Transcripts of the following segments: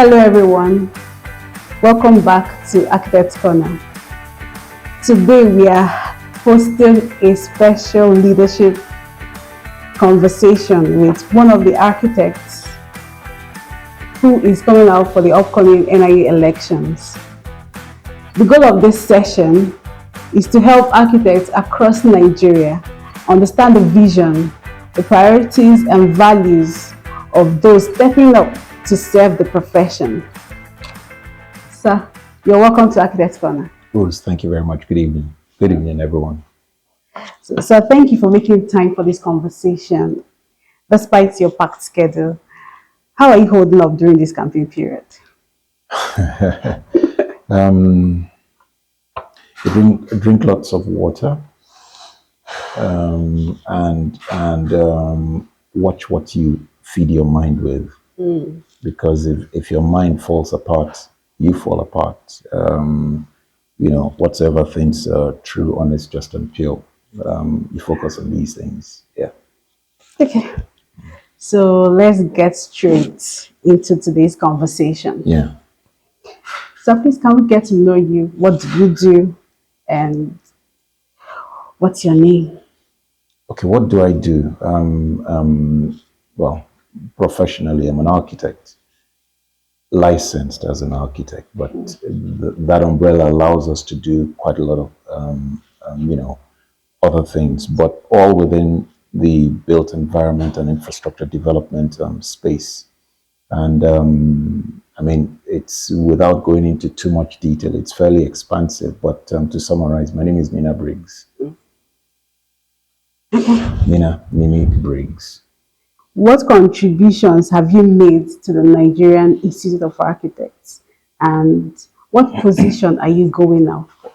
Hello everyone, welcome back to Architects Corner. Today we are hosting a special leadership conversation with one of the architects who is coming out for the upcoming NIE elections. The goal of this session is to help architects across Nigeria understand the vision, the priorities and values of those stepping up to serve the profession. Sir, you're welcome to Architects Corner. Rose, thank you very much. Good evening. Good evening, everyone. So thank you for making time for this conversation, despite your packed schedule. How are you holding up during this campaign period? Drink lots of water and watch what you feed your mind with. Because if your mind falls apart, you fall apart. Whatsoever things are true, honest, just, and pure. You focus on these things. Yeah. Okay. So let's get straight into today's conversation. Yeah. So please, can we get to know you? What do you do? And what's your name? Okay, what do I do? Well, professionally, I'm an architect, licensed as an architect, but that umbrella allows us to do quite a lot of, other things, but all within the built environment and infrastructure development space. And it's without going into too much detail, it's fairly expansive, but to summarize, my name is Ninah Briggs. Ninah Nimi Briggs. What contributions have you made to the Nigerian Institute of Architects, and what position are you going out for?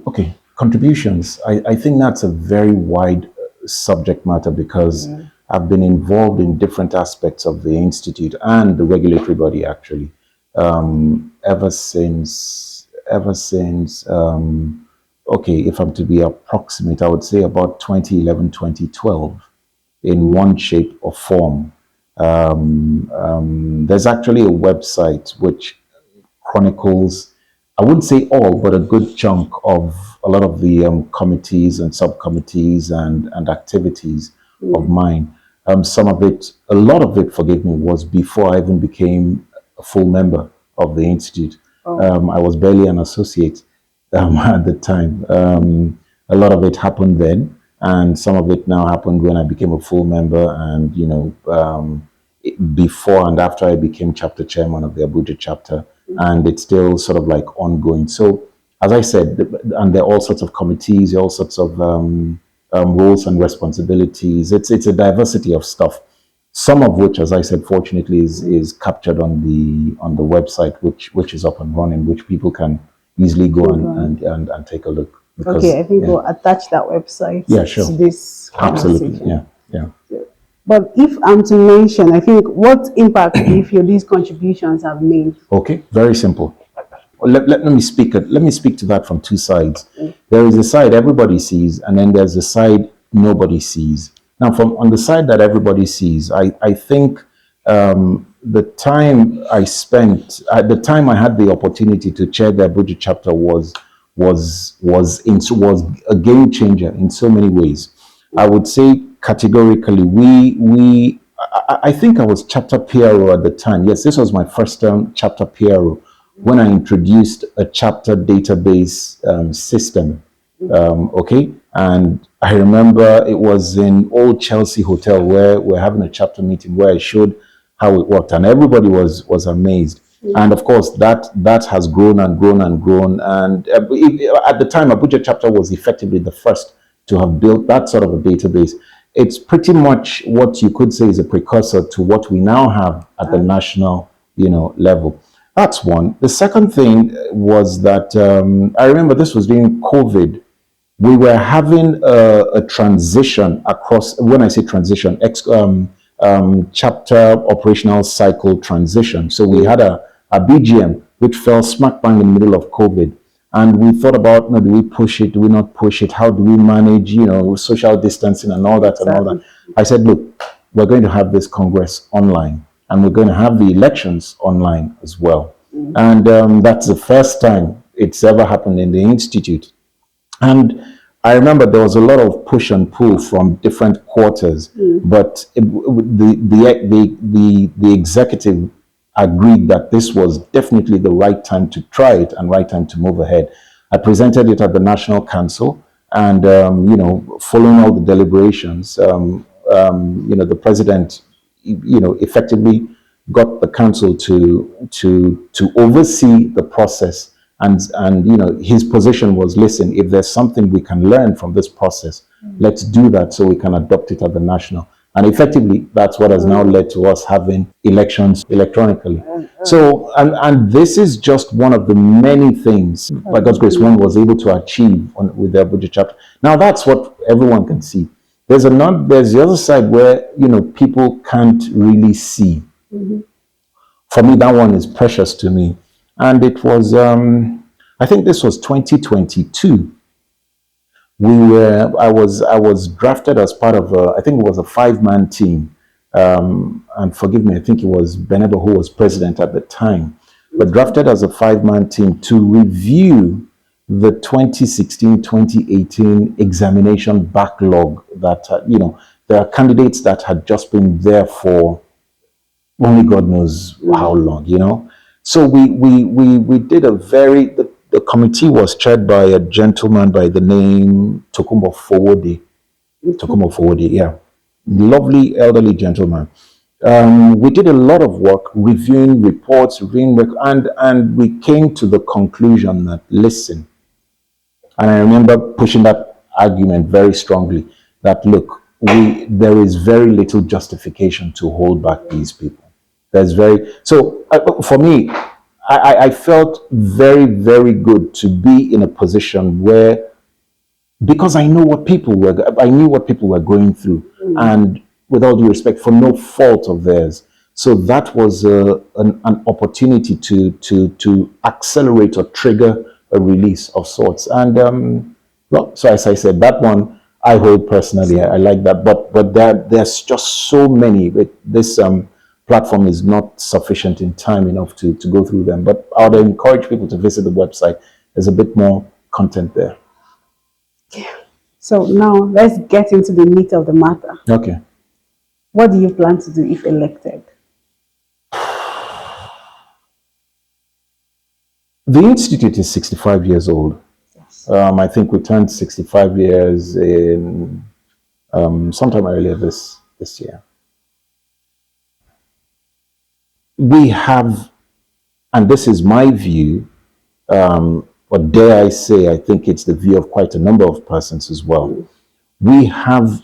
Okay, contributions. I think that's a very wide subject matter because I've been involved in different aspects of the institute and the regulatory body actually ever since. Okay, if I'm to be approximate, I would say about 2011, 2012. In one shape or form. There's actually a website which chronicles, I wouldn't say all, but a good chunk of a lot of the committees and subcommittees and activities of mine. A lot of it, forgive me, was before I even became a full member of the Institute. I was barely an associate at the time. A lot of it happened then. And some of it now happened when I became a full member and, before and after I became chapter chairman of the Abuja chapter. And it's still sort of like ongoing. So, as I said, and there are all sorts of committees, all sorts of roles and responsibilities. It's a diversity of stuff. Some of which, as I said, fortunately is captured on the website, which is up and running, which people can easily go and take a look. Because, okay, I think we'll attach that website to this conversation. Absolutely, yeah. But if I'm to mention, I think what impact do you feel these contributions have made? Okay, very simple. Let me speak to that from two sides. There is a side everybody sees, and then there's a side nobody sees. Now, on the side that everybody sees, I think the time I spent, at the time I had the opportunity to chair the Abuja chapter was a game changer in so many ways. I would say categorically, I think I was chapter PRO at the time. Yes, this was my first term chapter PRO when I introduced a chapter database system. Okay, and I remember it was in Old Chelsea Hotel where we're having a chapter meeting where I showed how it worked, and everybody was amazed. And of course, that has grown and grown and grown. And at the time, Abuja chapter was effectively the first to have built that sort of a database. It's pretty much what you could say is a precursor to what we now have at the national, level. That's one. The second thing was that I remember this was during COVID. We were having a transition across. When I say transition, chapter operational cycle transition. So we had a BGM which fell smack bang in the middle of COVID, and we thought about, do we push it, do we not push it, how do we manage social distancing and all that. I said, look, we're going to have this congress online, and we're going to have the elections online as well. And that's the first time it's ever happened in the Institute. And I remember there was a lot of push and pull from different quarters, but the executive agreed that this was definitely the right time to try it and right time to move ahead. I presented it at the National Council, and following all the deliberations, the president, effectively got the council to oversee the process. And his position was, listen, if there's something we can learn from this process, let's do that so we can adopt it at the national. And effectively, that's what has now led to us having elections electronically. So, and this is just one of the many things, by God's grace, one was able to achieve with their budget chapter. Now, that's what everyone can see. There's the other side where, people can't really see. For me, that one is precious to me. And it was, I think this was 2022. I was drafted as part of I think it was a 5-man team. And forgive me, I think it was Benebo who was president at the time, but drafted as a 5-man team to review the 2016-2018 examination backlog that, there are candidates that had just been there for only God knows how long, So we did the committee was chaired by a gentleman by the name Tokumbo Fowode. Yeah. Lovely elderly gentleman. We did a lot of work reviewing reports, and we came to the conclusion that, listen, and I remember pushing that argument very strongly, that look, there is very little justification to hold back these people. For me, I felt very, very good to be in a position where, because I knew what people were going through, and with all due respect, for no fault of theirs. So that was an opportunity to accelerate or trigger a release of sorts. And so as I said, that one I hold personally. I like that, but there's just so many. This platform is not sufficient in time enough to go through them. But I would encourage people to visit the website. There's a bit more content there. So now let's get into the meat of the matter. Okay. What do you plan to do if elected? The Institute is 65 years old. Yes. I think we turned 65 years in sometime earlier this year. We have, and this is my view, or dare I say, I think it's the view of quite a number of persons as well. We have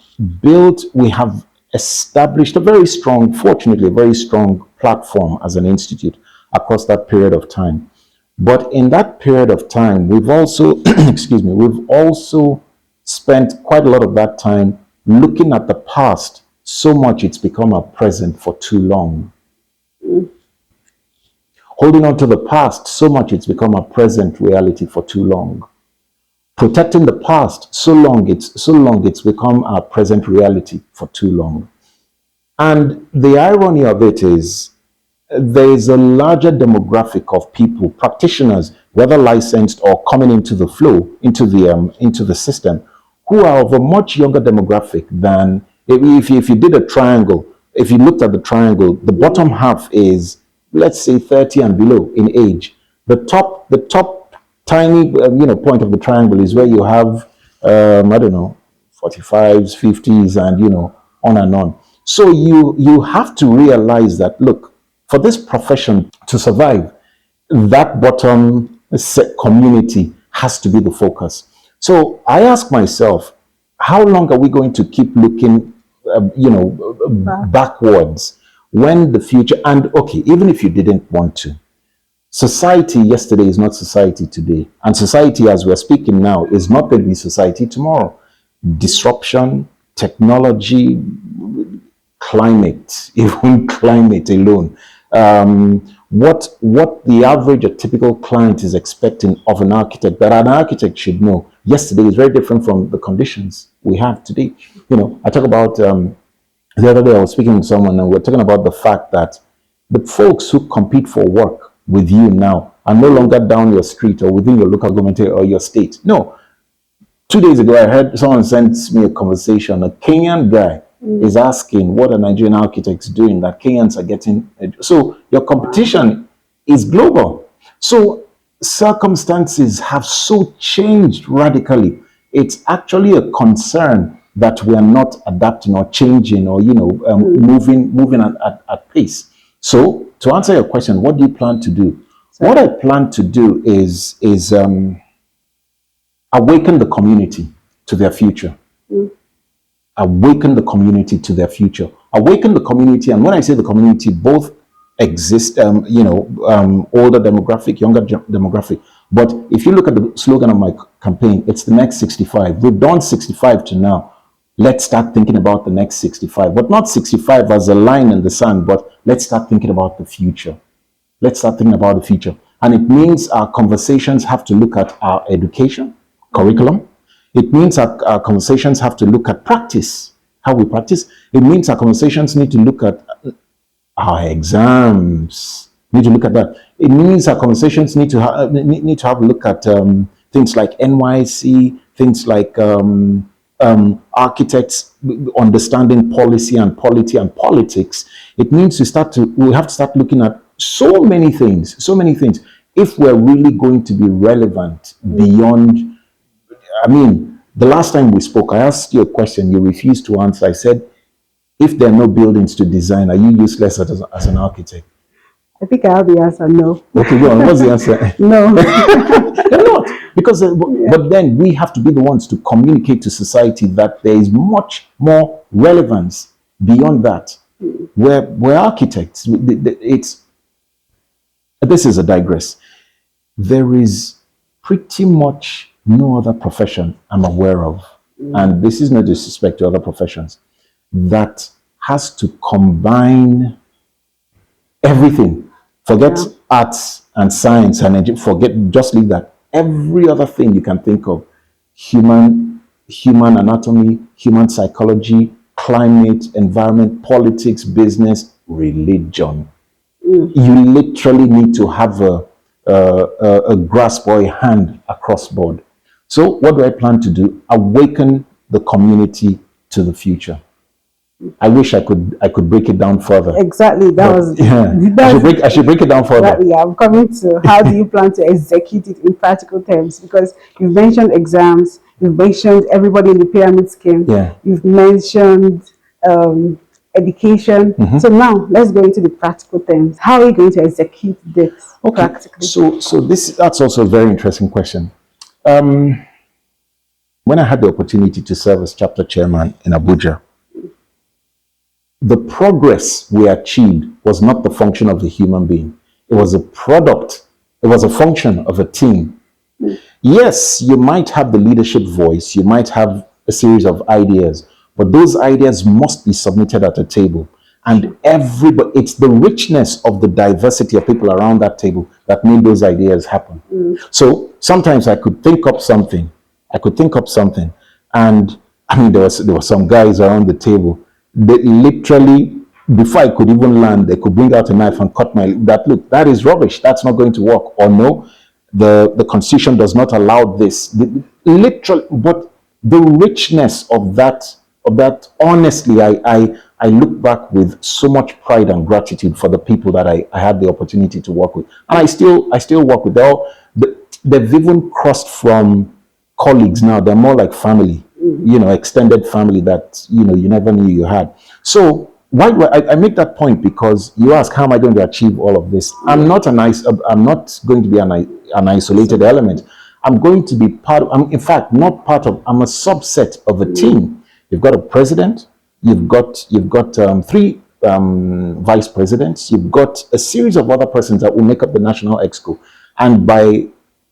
established fortunately, a very strong platform as an institute across that period of time. But in that period of time, we've also, we've also spent quite a lot of that time looking at the past so much it's become our present for too long. Holding on to the past so much it's become a present reality for too long. Protecting the past so long it's become our present reality for too long. And the irony of it is there is a larger demographic of people, practitioners, whether licensed or coming into the flow, into the system, who are of a much younger demographic than if you did a triangle. If you looked at the triangle, the bottom half is, let's say, 30 and below in age. The top tiny point of the triangle is where you have 45s, 50s, and on and on. So you have to realize that, look, for this profession to survive, that bottom community has to be the focus. So I ask myself, how long are we going to keep looking backwards when the future, and okay, even if you didn't want to, society yesterday is not society today, and society as we're speaking now is not going to be society tomorrow. Disruption, technology, climate, even climate alone. What the average, a typical client is expecting of an architect, that an architect should know yesterday is very different from the conditions we have today. I talk about, the other day I was speaking to someone and we're talking about the fact that The folks who compete for work with you now are no longer down your street or within your local government or your state. No. 2 days ago, I heard someone sent me a conversation. A Kenyan guy is asking what are Nigerian architects doing that Kenyans are getting. So your competition is global. So circumstances have so changed radically. It's actually a concern that we are not adapting or changing or moving at pace. So to answer your question, what do you plan to do? Sorry. What I plan to do is awaken the community to their future. Awaken the community to their future. Awaken the community, and when I say the community, both exist, older demographic, younger demographic. But if you look at the slogan of my campaign, it's the next 65. We've done 65 to now. Let's start thinking about the next 65, but not 65 as a line in the sand, but let's start thinking about the future. Let's start thinking about the future. And it means our conversations have to look at our education, curriculum. It means our conversations have to look at practice, how we practice. It means our conversations need to look at our exams, need to look at that. It means our conversations need to have a look at things like NYC, things like architects understanding policy and polity and politics. It means we have to start looking at so many things, if we're really going to be relevant beyond. I mean, the last time we spoke, I asked you a question, you refused to answer. I said, if there are no buildings to design, are you useless as an architect? I think I have the answer, no. Okay, go on. What's the answer? No. You're not. Because, but then we have to be the ones to communicate to society that there is much more relevance beyond that. We're architects. This is a digress. There is pretty much no other profession I'm aware of, and this is no disrespect to other professions, that has to combine everything. Forget arts and science and just leave that. Every other thing you can think of, human anatomy, human psychology, climate, environment, politics, business, religion. You literally need to have a grasp or a hand across board. So what do I plan to do? Awaken the community to the future. I wish I could break it down further. Exactly. I should break it down further. Exactly. I'm coming to how do you plan to execute it in practical terms? Because you've mentioned exams, you've mentioned everybody in the pyramid scheme, you've mentioned education. So now let's go into the practical terms. How are you going to execute this practically? So that's also a very interesting question. When I had the opportunity to serve as chapter chairman in Abuja, the progress we achieved was not the function of a human being. It was a product. It was a function of a team. Yes, you might have the leadership voice. You might have a series of ideas, but those ideas must be submitted at a table. And it's the richness of the diversity of people around that table that made those ideas happen. So sometimes I could think up something. And I mean, there were some guys around the table. They literally, before I could even land, they could bring out a knife and cut look, that is rubbish. That's not going to work. Or no, the constitution does not allow this. Literally, but the richness of that, honestly, I look back with so much pride and gratitude for the people that I had the opportunity to work with. And I still work with them. They've even crossed from colleagues now. They're more like family, extended family that, you never knew you had. So why I make that point because you ask, how am I going to achieve all of this? I'm not going to be an isolated element. I'm going to be in fact, not part of, I'm a subset of a team. You've got a president, you've got 3 vice presidents, you've got a series of other persons that will make up the National Exco. And by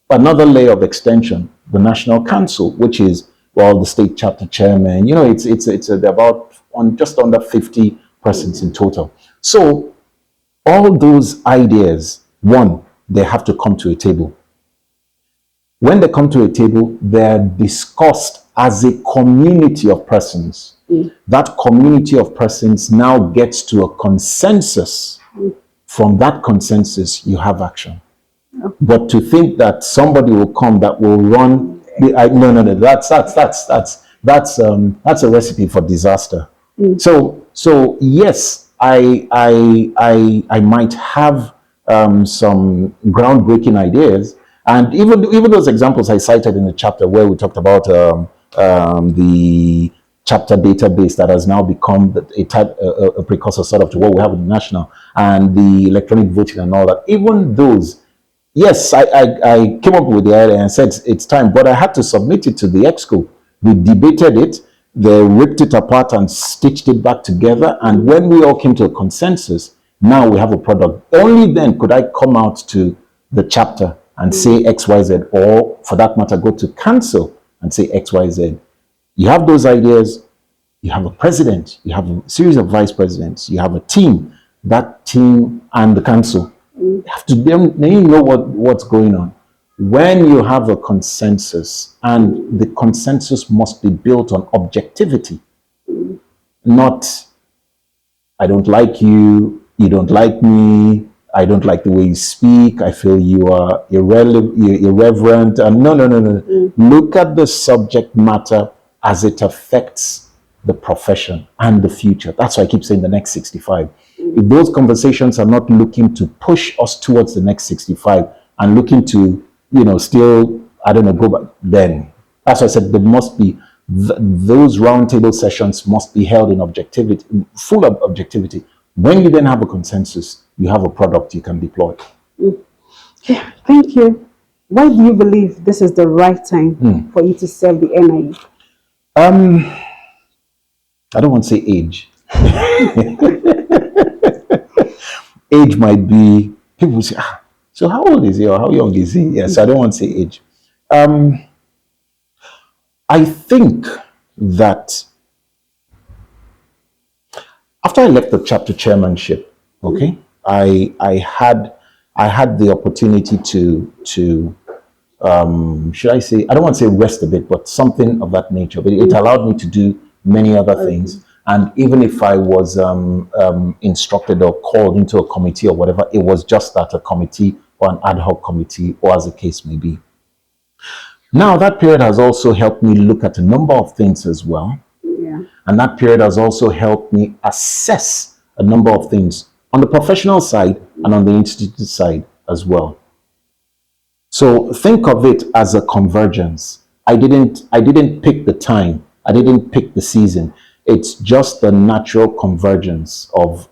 another layer of extension, the National Council, which is, the state chapter chairman, it's about just under 50 persons in total. So all those ideas, they have to come to a table. When they come to a table, they're discussed as a community of persons. That community of persons now gets to a consensus From that consensus, you have action. But to think that somebody will come that will run, no. That's a recipe for disaster. So yes, I might have some groundbreaking ideas, and even those examples I cited in the chapter where we talked about the chapter database that has now become a precursor sort of to what we have in the national, and the electronic voting and all that. Even those, yes, I came up with the idea and said it's time, but I had to submit it to the EXCO. We debated it, they ripped it apart and stitched it back together. And when we all came to a consensus, now we have a product. Only then could I come out to the chapter and say XYZ, or for that matter, go to council and say XYZ. You have those ideas, you have a president, you have a series of vice presidents, you have a team, that team and the council. You have to then you know what's going on. When you have a consensus, and the consensus must be built on objectivity, not I don't like you, you don't like me, I don't like the way you speak, I feel you are irreverent. No. Look at the subject matter as it affects the profession and the future. That's why I keep saying the next 65. If those conversations are not looking to push us towards the next 65 and looking to, still, I don't know, go back, then that's why I said there must be, those roundtable sessions must be held in objectivity, full of objectivity. When you then have a consensus, you have a product you can deploy. Yeah, thank you. Why do you believe this is the right time for you to serve the NIE? I don't want to say age. Age might be, people say, so how old is he or how young is he? Yes, I don't want to say age. I think that after I left the chapter chairmanship, okay, I had the opportunity to should I say, I don't want to say rest a bit, but something of that nature. But it allowed me to do many other things. And even if I was instructed or called into a committee or whatever, it was just that, a committee or an ad hoc committee, or as the case may be. Now, that period has also helped me look at a number of things as well. Yeah. And that period has also helped me assess a number of things on the professional side and on the institute side as well. So think of it as a convergence. I didn't pick the time. I didn't pick the season. It's just the natural convergence of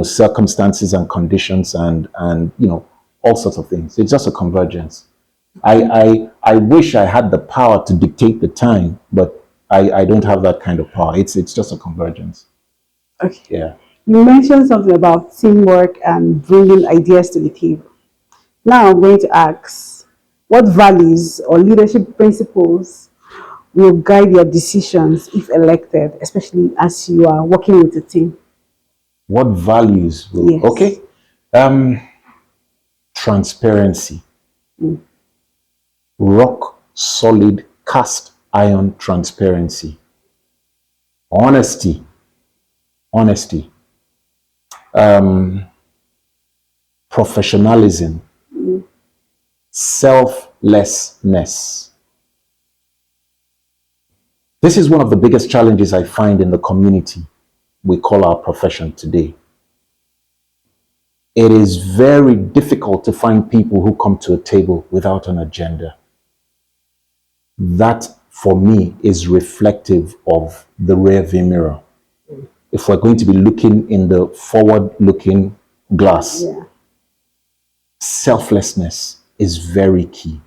circumstances and conditions and all sorts of things. It's just a convergence. I wish I had the power to dictate the time, but I don't have that kind of power. It's just a convergence. Okay. Yeah. You mentioned something about teamwork and bringing ideas to the table. Now I'm going to ask, what values or leadership principles will guide your decisions if elected, especially as you are working with a team? What values will, Yes. Okay. Transparency. Rock solid cast iron transparency. Honesty. Professionalism. Selflessness. This is one of the biggest challenges I find in the community we call our profession today. It is very difficult to find people who come to a table without an agenda. That, for me, is reflective of the rearview mirror. If we're going to be looking in the forward-looking glass, selflessness is very key.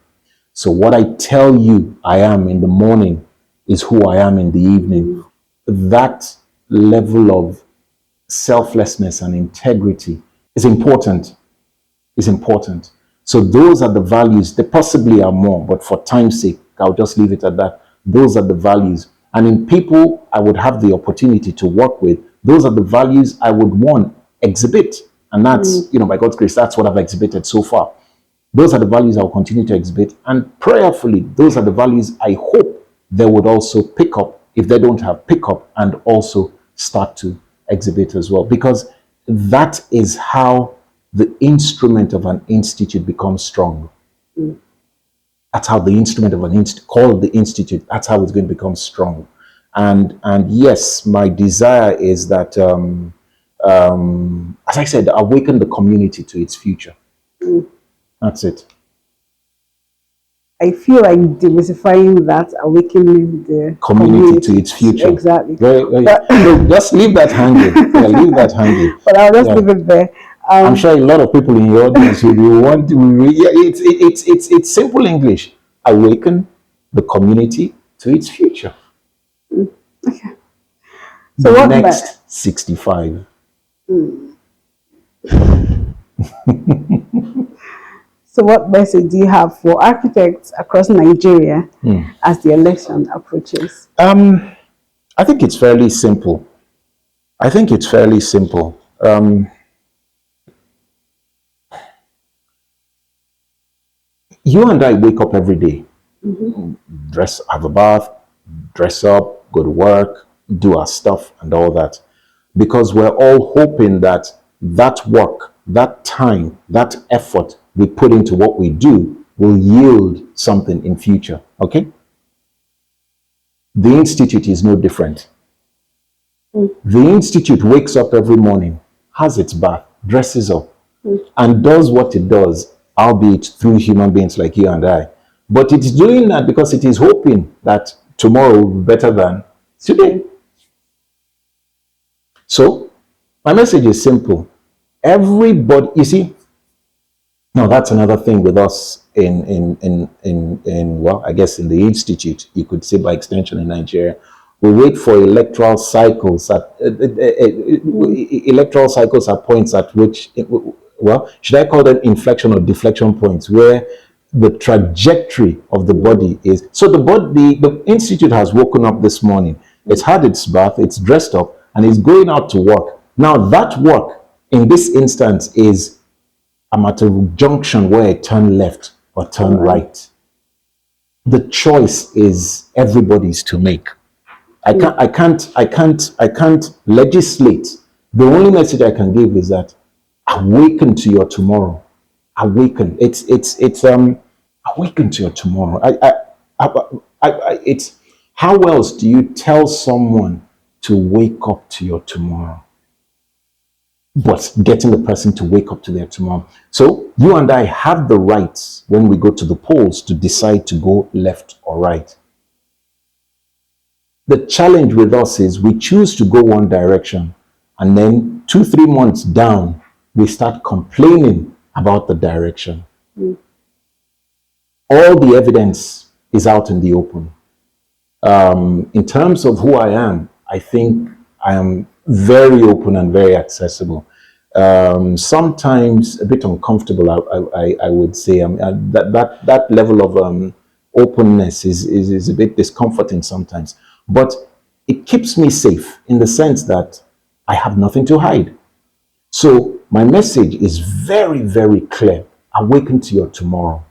So what I tell you I am in the morning is who I am in the evening. That level of selflessness and integrity is important. So those are the values. There possibly are more, but for time's sake, I'll just leave it at that. Those are the values. And in people I would have the opportunity to work with, those are the values I would want exhibit. And that's, by God's grace, that's what I've exhibited so far. Those are the values I will continue to exhibit. And prayerfully, those are the values I hope they would also pick up, if they don't have pick up, and also start to exhibit as well. Because that is how the instrument of an institute becomes strong. That's how the instrument of an institute, called the institute, that's how it's going to become strong. And yes, my desire is that, as I said, awaken the community to its future. That's it. I feel like demystifying that, awakening the Community to its future. Exactly. No, just leave that hanging. Yeah, leave that hanging. But I'll just Yeah. leave it there. I'm sure a lot of people in your audience will want to. Yeah, it's simple English. Awaken the community to its future. So what Next 65. So what message do you have for architects across Nigeria as the election approaches? I think it's fairly simple. You and I wake up every day, dress, have a bath, dress up, go to work, do our stuff and all that. Because we're all hoping that that work, that time, that effort we put into what we do will yield something in future, okay? The Institute is no different. The Institute wakes up every morning, has its bath, dresses up, and does what it does, albeit through human beings like you and I. But it's doing that because it is hoping that tomorrow will be better than today. So, my message is simple. Everybody, you see, now that's another thing with us well, I guess in the Institute, you could say by extension in Nigeria, we wait for electoral cycles at points at which, well, should I call them inflection or deflection points, where the trajectory of the body is. So the Institute has woken up this morning. It's had its bath, it's dressed up, and it's going out to work. Now that work in this instance is, I'm at a junction where I turn left or turn right. The choice is everybody's to make. I can't legislate. The only message I can give is that awaken to your tomorrow. Awaken. It's awaken to your tomorrow. It's how else do you tell someone to wake up to your tomorrow? But getting the person to wake up to their tomorrow. So you and I have the rights when we go to the polls to decide to go left or right. The challenge with us is we choose to go one direction, and then 2-3 months down, we start complaining about the direction. All the evidence is out in the open. In terms of who I am, I think I am very open and very accessible. Sometimes a bit uncomfortable, I would say. That level of openness is a bit discomforting sometimes. But it keeps me safe in the sense that I have nothing to hide. So my message is very, very clear. Awaken to your tomorrow.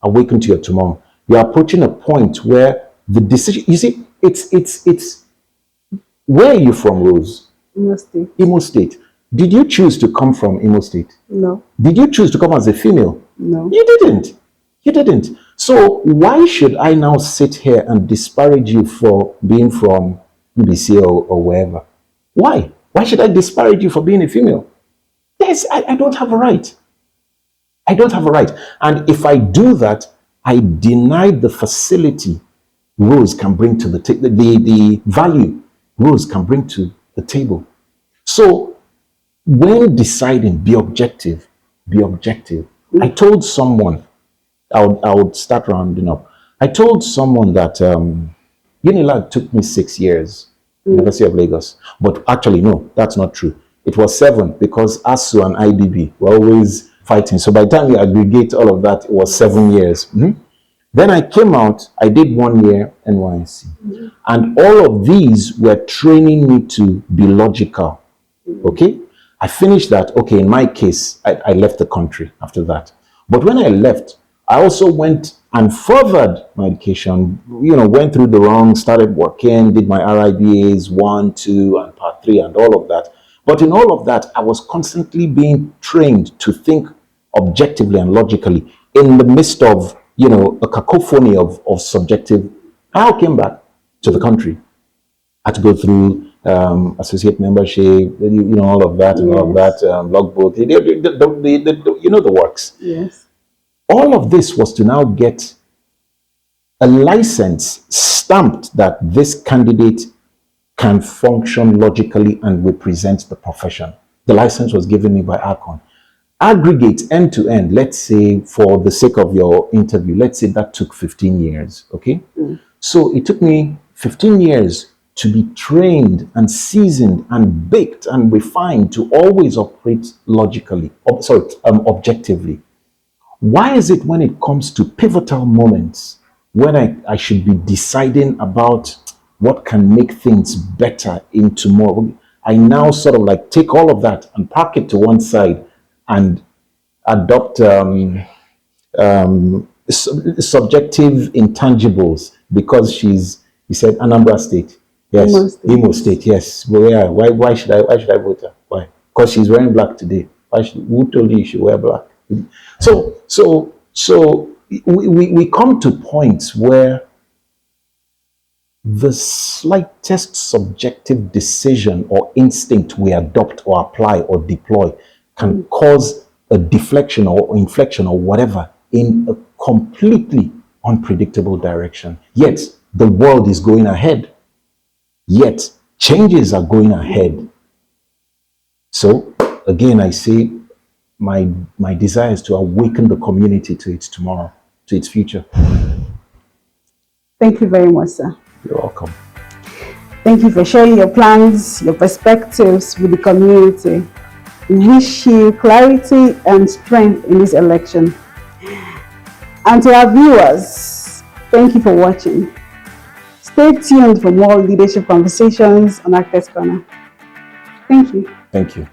Awaken to your tomorrow. You're approaching a point where the decision, you see, it's where are you from, Rose? Imo State. Imo State. Did you choose to come from Imo State? No. Did you choose to come as a female? No. You didn't. You didn't. So why should I now sit here and disparage you for being from UBC or wherever? Why? Why should I disparage you for being a female? Yes, I don't have a right. I don't have a right. And if I do that, I deny the facility Rose can bring to the table, the value Rose can bring to the table. So when deciding, be objective, be objective. I told someone, I would start rounding up. I told someone that Unilag took me 6 years, University of Lagos. But actually, no, that's not true. It was 7 because ASU and IBB were always fighting. So by the time you aggregate all of that, it was 7 years. Then I came out, I did 1 year NYSC. And all of these were training me to be logical. Okay? I finished that. Okay, in my case, I left the country after that. But when I left, I also went and furthered my education, went through the wrong, started working, did my RIBAs 1, 2, and part 3 and all of that. But in all of that, I was constantly being trained to think objectively and logically in the midst of, a cacophony of subjective. I came back to the country. I had to go through associate membership, all of that and all of that, logbook, the works. Yes. All of this was to now get a license stamped that this candidate can function logically and represent the profession. The license was given me by Archon. Aggregate end to end, let's say for the sake of your interview, let's say that took 15 years, okay? So it took me 15 years to be trained and seasoned and baked and refined to always operate logically, objectively. Why is it when it comes to pivotal moments, when I should be deciding about what can make things better in tomorrow, I now sort of like take all of that and park it to one side and adopt subjective intangibles because he said Anambra State. Yes, Imo State. Yes. Well, yeah. Why should I vote her? Why? Because she's wearing black today. Who told you should wear black? So we come to points where the slightest subjective decision or instinct we adopt or apply or deploy can cause a deflection or inflection or whatever in a completely unpredictable direction. Yet the world is going ahead. Yet changes are going ahead. So again, I say my desire is to awaken the community to its tomorrow, to its future. Thank you very much, sir. You're welcome. Thank you for sharing your plans, your perspectives with the community. We wish you clarity and strength in this election. And to our viewers, thank you for watching. Stay tuned for more leadership conversations on Architects Corner. Thank you. Thank you.